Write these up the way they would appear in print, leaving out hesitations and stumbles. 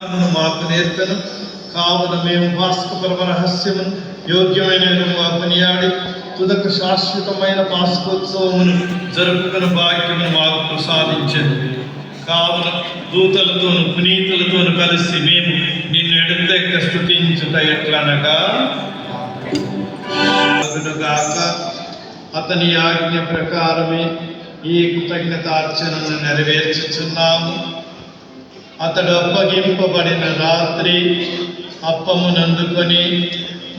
మాకు నేర్పెను. కావున మేము పాస్కపరమ రహస్యమును యోగ్యమైన కొనియాడి తుదకు శాశ్వతమైన పాస్కోత్సవమును జరుపుకున్న భాగ్యమును మాకు ప్రసాదించను. కావున దూతలతోను పునీతులతోను కలిసి మేము నిన్ను ఎడతెక్క స్తుతించుట ఎట్లనగా, అతని ఆజ్ఞ ప్రకారమే ఈ కృతజ్ఞతార్చనను నెరవేర్చుచున్నాము. అతడు అప్పగింపబడిన రాత్రి అప్పమునందుకొని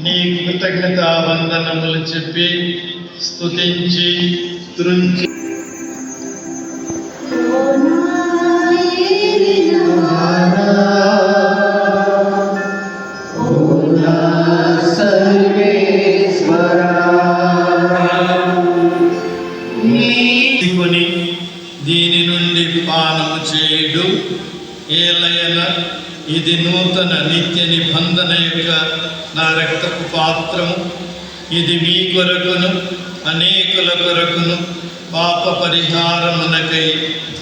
నీ కృతజ్ఞత వందనములు చెప్పి స్తుతించి త్రుంచి దీని నుండి పానము చేయుడు. ఏలయన ఇది నూతన నిత్య నిబంధన యొక్క నా రక్తపు పాత్రము. ఇది మీ కొరకును అనేకుల కొరకును పాప పరిహారమునకై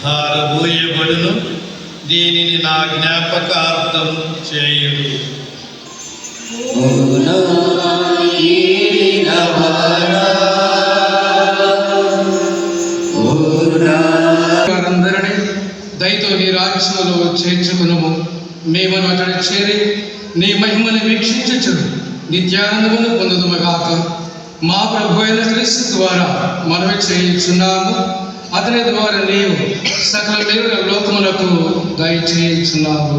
ధారబోయబడును. దీనిని నా జ్ఞాపకార్థం చేయుడు. వారందరినీ దయతో నీ రాజ్యములో చేర్చుకునుము. మేము అతడు చేరి నీ మహిమను వీక్షించు నిత్యానందమును పొందుదుముగాక. మా ప్రభు అయిన క్రీస్తు ద్వారా మనవి చేయించున్నాము. అతని ద్వారా నీవు సకల మేలుల లోకములకు దయచేయించున్నావు.